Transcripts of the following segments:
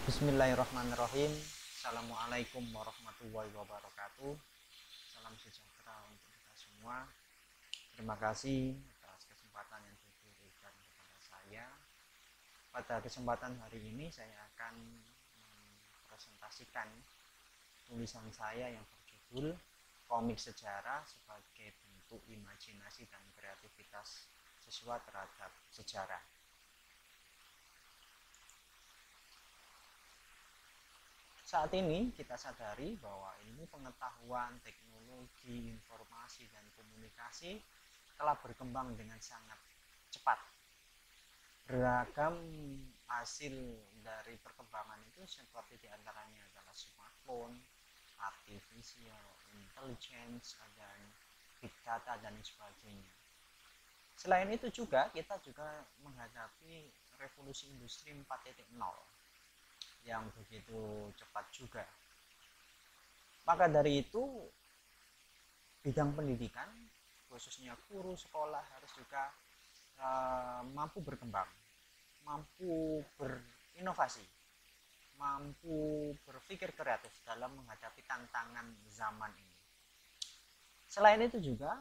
Bismillahirrahmanirrahim. Assalamualaikum warahmatullahi wabarakatuh. Salam sejahtera untuk kita semua. Terima kasih atas kesempatan yang diberikan kepada saya. Pada kesempatan hari ini saya akan mempresentasikan tulisan saya yang berjudul Komik Sejarah sebagai bentuk imajinasi dan kreativitas siswa terhadap sejarah. Saat ini kita sadari bahwa ilmu pengetahuan, teknologi, informasi, dan komunikasi telah berkembang dengan sangat cepat. Beragam hasil dari perkembangan itu seperti diantaranya adalah smartphone, artificial intelligence, dan big data, dan sebagainya. Selain itu juga kita juga menghadapi revolusi industri 4.0 yang begitu cepat juga. Maka dari itu bidang pendidikan khususnya guru sekolah harus juga mampu berkembang, mampu berinovasi, mampu berpikir kreatif dalam menghadapi tantangan zaman ini. Selain itu juga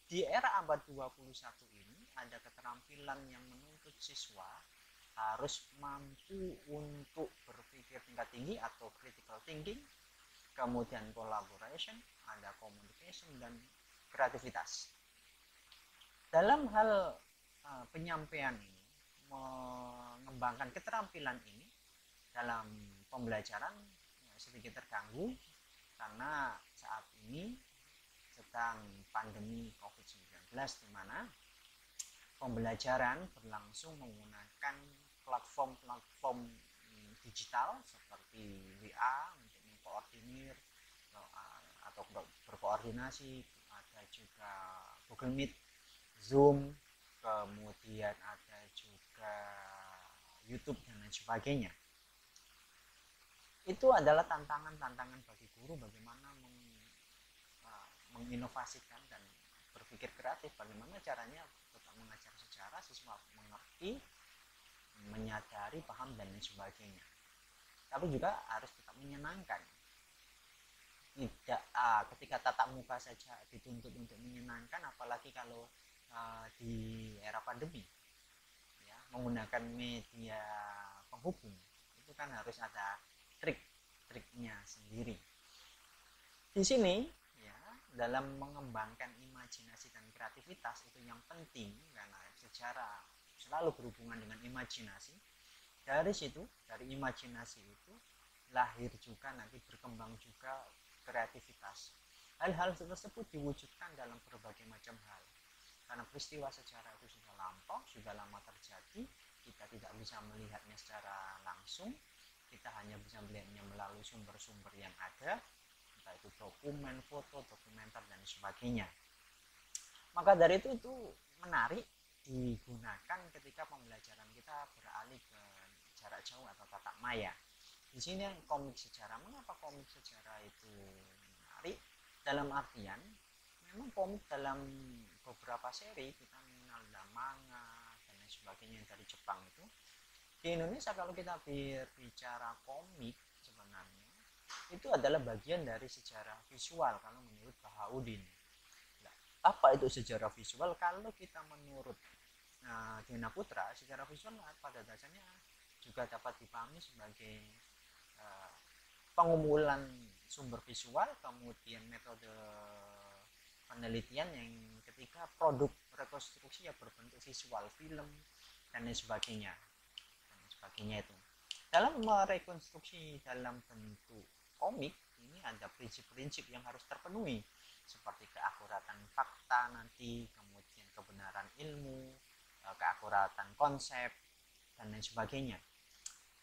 di era abad 21 ini ada keterampilan yang menuntut siswa harus mampu untuk berpikir tingkat tinggi atau critical thinking, kemudian collaboration, ada communication, dan kreativitas. Dalam hal penyampaian ini, mengembangkan keterampilan ini dalam pembelajaran sedikit terganggu karena saat ini sedang pandemi COVID-19 di mana pembelajaran berlangsung menggunakan platform digital seperti WA untuk mengkoordinir atau berkoordinasi, ada juga Google Meet, Zoom, kemudian ada juga YouTube dan lain sebagainya. Itu adalah tantangan bagi guru bagaimana menginovasikan dan berpikir kreatif bagaimana caranya tetap mengajar sejarah, siswa mengerti, menyadari, paham, dan lain sebagainya. Tapi juga harus tetap menyenangkan. Tidak ketika tatap muka saja dituntut untuk menyenangkan, apalagi kalau di era pandemi, ya, menggunakan media penghubung itu kan harus ada trik-triknya sendiri. Di sini ya, dalam mengembangkan imajinasi dan kreativitas itu yang penting karena sejarah selalu berhubungan dengan imajinasi. Dari situ, dari imajinasi itu lahir juga nanti berkembang juga kreativitas. Hal-hal tersebut diwujudkan dalam berbagai macam hal. Karena peristiwa sejarah itu sudah lampau, sudah lama terjadi, kita tidak bisa melihatnya secara langsung, kita hanya bisa melihatnya melalui sumber-sumber yang ada, entah itu dokumen, foto, dokumenter, dan sebagainya. Maka dari itu menarik digunakan ketika pembelajaran kita beralih ke jarak jauh atau tatap maya. Di sini komik sejarah. Mengapa komik sejarah itu menarik? Dalam artian, memang komik dalam beberapa seri kita mengenal manga dan lain sebagainya dari Jepang itu. Di Indonesia kalau kita berbicara komik sebenarnya itu adalah bagian dari sejarah visual kalau menurut Bahaudin. Nah, apa itu sejarah visual? Kalau kita menurut Dena Putra, sejarah visual pada dasarnya juga dapat dipahami sebagai pengumpulan sumber visual, kemudian metode penelitian yang ketika produk rekonstruksi ya berbentuk visual, film, dan lain sebagainya. Itu. Dalam merekonstruksi dalam bentuk komik, ini ada prinsip-prinsip yang harus terpenuhi, seperti keakuratan fakta nanti, kemudian kebenaran ilmu, keakuratan konsep, dan lain sebagainya.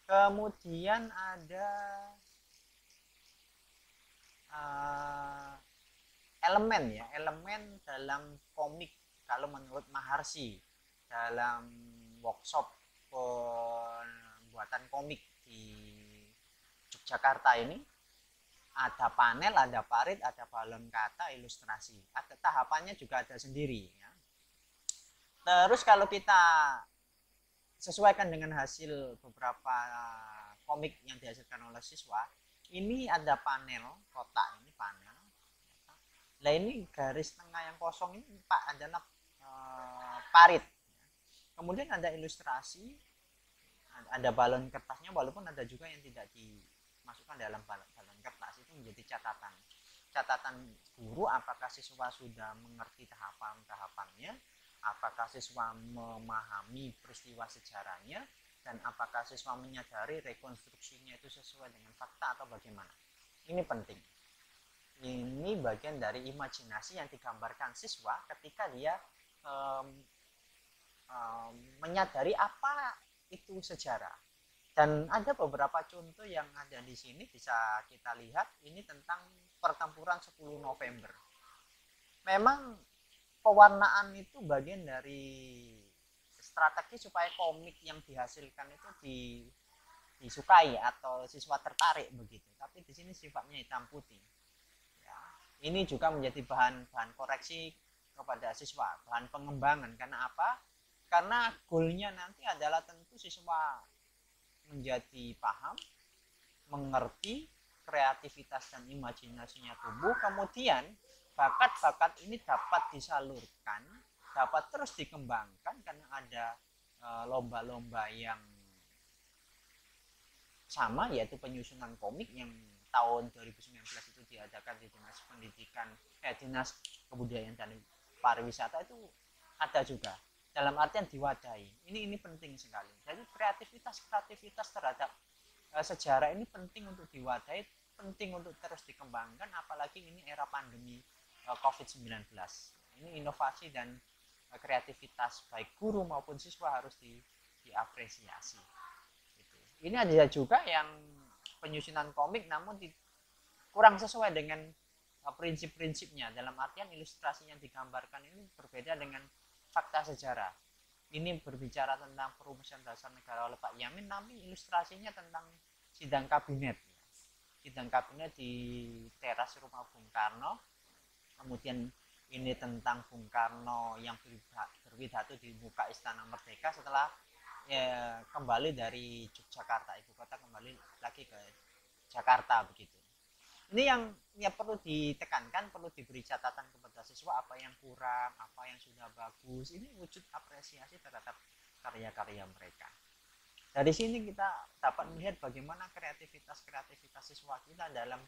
Kemudian ada elemen dalam komik kalau menurut Maharshi dalam workshop pembuatan komik di Yogyakarta ini ada panel, ada parit, ada balon kata, ilustrasi. Ada tahapannya juga ada sendiri. Ya. Terus kalau kita sesuaikan dengan hasil beberapa komik yang dihasilkan oleh siswa ini ada panel kotak, ini panel. Nah ini garis tengah yang kosong ini Pak adalah parit. Kemudian ada ilustrasi, ada balon kertasnya, walaupun ada juga yang tidak dimasukkan dalam balon kertas. Itu menjadi catatan guru apakah siswa sudah mengerti tahapan-tahapannya, apakah siswa memahami peristiwa sejarahnya, dan apakah siswa menyadari rekonstruksinya itu sesuai dengan fakta atau bagaimana. Ini penting. Ini bagian dari imajinasi yang digambarkan siswa ketika dia menyadari apa itu sejarah. Dan ada beberapa contoh yang ada di sini bisa kita lihat. Ini tentang pertempuran 10 November. Memang pewarnaan itu bagian dari strategi supaya komik yang dihasilkan itu disukai atau siswa tertarik begitu. Tapi di sini sifatnya hitam putih. Ini juga menjadi bahan koreksi kepada siswa, bahan pengembangan. Karena apa? Karena goalnya nanti adalah tentu siswa menjadi paham, mengerti, kreativitas dan imajinasinya tumbuh. Kemudian bakat-bakat ini dapat disalurkan, dapat terus dikembangkan karena ada lomba-lomba yang sama, yaitu penyusunan komik yang tahun 2019 itu diadakan di Dinas Kebudayaan dan Pariwisata. Itu ada juga dalam artian diwadahi. Ini penting sekali. Jadi kreativitas terhadap sejarah ini penting untuk diwadahi, penting untuk terus dikembangkan, apalagi ini era pandemi COVID-19. Ini inovasi dan kreativitas baik guru maupun siswa harus diapresiasi. Ini ada juga yang penyusunan komik namun kurang sesuai dengan prinsip-prinsipnya, dalam artian ilustrasi yang digambarkan ini berbeda dengan fakta sejarah. Ini berbicara tentang perumusan dasar negara oleh Pak Yamin, tapi ilustrasinya tentang sidang kabinet di teras rumah Bung Karno. Kemudian ini tentang Bung Karno yang berpidato di muka Istana Merdeka setelah kembali dari Yogyakarta, ibu kota, kembali lagi ke Jakarta begitu. Ini yang perlu ditekankan, perlu diberi catatan kepada siswa apa yang kurang, apa yang sudah bagus. Ini wujud apresiasi terhadap karya-karya mereka. Dari sini kita dapat melihat bagaimana kreativitas siswa kita dalam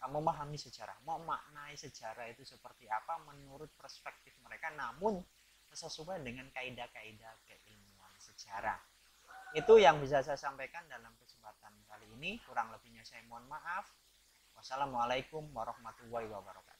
memahami sejarah, memaknai sejarah itu seperti apa menurut perspektif mereka, namun sesuai dengan kaidah-kaidah keilmuan sejarah. Itu yang bisa saya sampaikan dalam kesempatan kali ini. Kurang lebihnya saya mohon maaf. Wassalamualaikum warahmatullahi wabarakatuh.